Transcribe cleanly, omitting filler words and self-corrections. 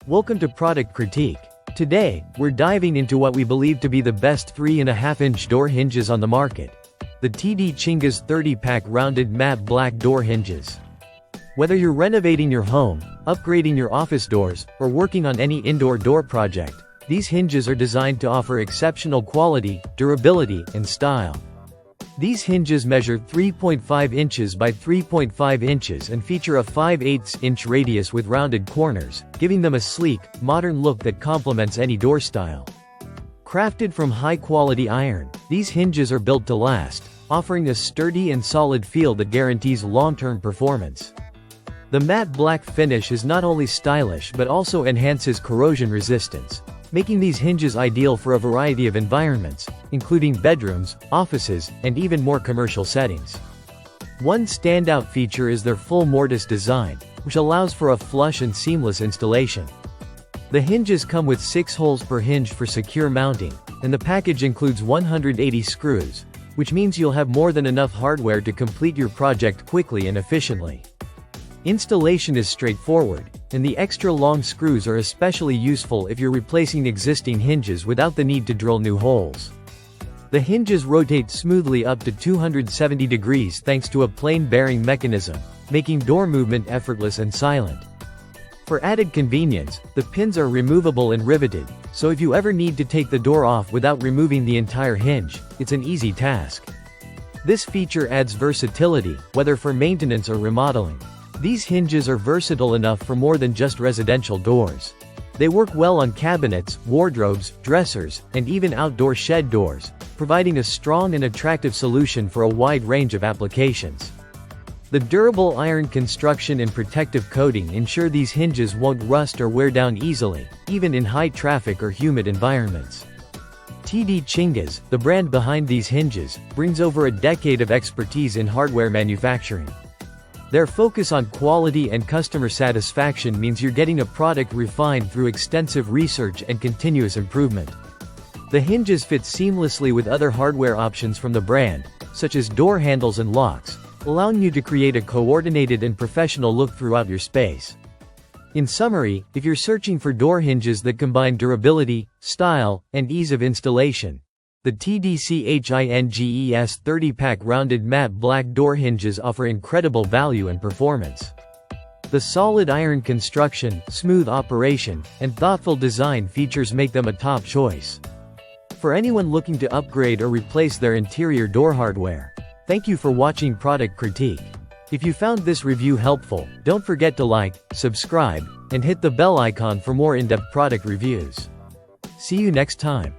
Welcome to Product Critique. Today, we're diving into what we believe to be the best 3.5-inch door hinges on the market. The TDCHINGES 30-pack rounded matte black door hinges. Whether you're renovating your home, upgrading your office doors, or working on any indoor door project, these hinges are designed to offer exceptional quality, durability, and style. These hinges measure 3.5 inches by 3.5 inches and feature a 5/8-inch radius with rounded corners, giving them a sleek, modern look that complements any door style. Crafted from high-quality iron, these hinges are built to last, offering a sturdy and solid feel that guarantees long-term performance. The matte black finish is not only stylish but also enhances corrosion resistance, making these hinges ideal for a variety of environments, including bedrooms, offices, and even more commercial settings. One standout feature is their full mortise design, which allows for a flush and seamless installation. The hinges come with 6 holes per hinge for secure mounting, and the package includes 180 screws, which means you'll have more than enough hardware to complete your project quickly and efficiently. Installation is straightforward, and the extra long screws are especially useful if you're replacing existing hinges without the need to drill new holes. The hinges rotate smoothly up to 270 degrees thanks to a plain bearing mechanism, making door movement effortless and silent. For added convenience, the pins are removable and riveted, so if you ever need to take the door off without removing the entire hinge, it's an easy task. This feature adds versatility, whether for maintenance or remodeling. These hinges are versatile enough for more than just residential doors. They work well on cabinets, wardrobes, dressers, and even outdoor shed doors, providing a strong and attractive solution for a wide range of applications. The durable iron construction and protective coating ensure these hinges won't rust or wear down easily, even in high traffic or humid environments. TDCHINGES, the brand behind these hinges, brings over a decade of expertise in hardware manufacturing. Their focus on quality and customer satisfaction means you're getting a product refined through extensive research and continuous improvement. The hinges fit seamlessly with other hardware options from the brand, such as door handles and locks, allowing you to create a coordinated and professional look throughout your space. In summary, if you're searching for door hinges that combine durability, style, and ease of installation, the TDCHINGES 30-pack rounded matte black door hinges offer incredible value and performance. The solid iron construction, smooth operation, and thoughtful design features make them a top choice. For anyone looking to upgrade or replace their interior door hardware, thank you for watching Product Critique. If you found this review helpful, don't forget to like, subscribe, and hit the bell icon for more in-depth product reviews. See you next time.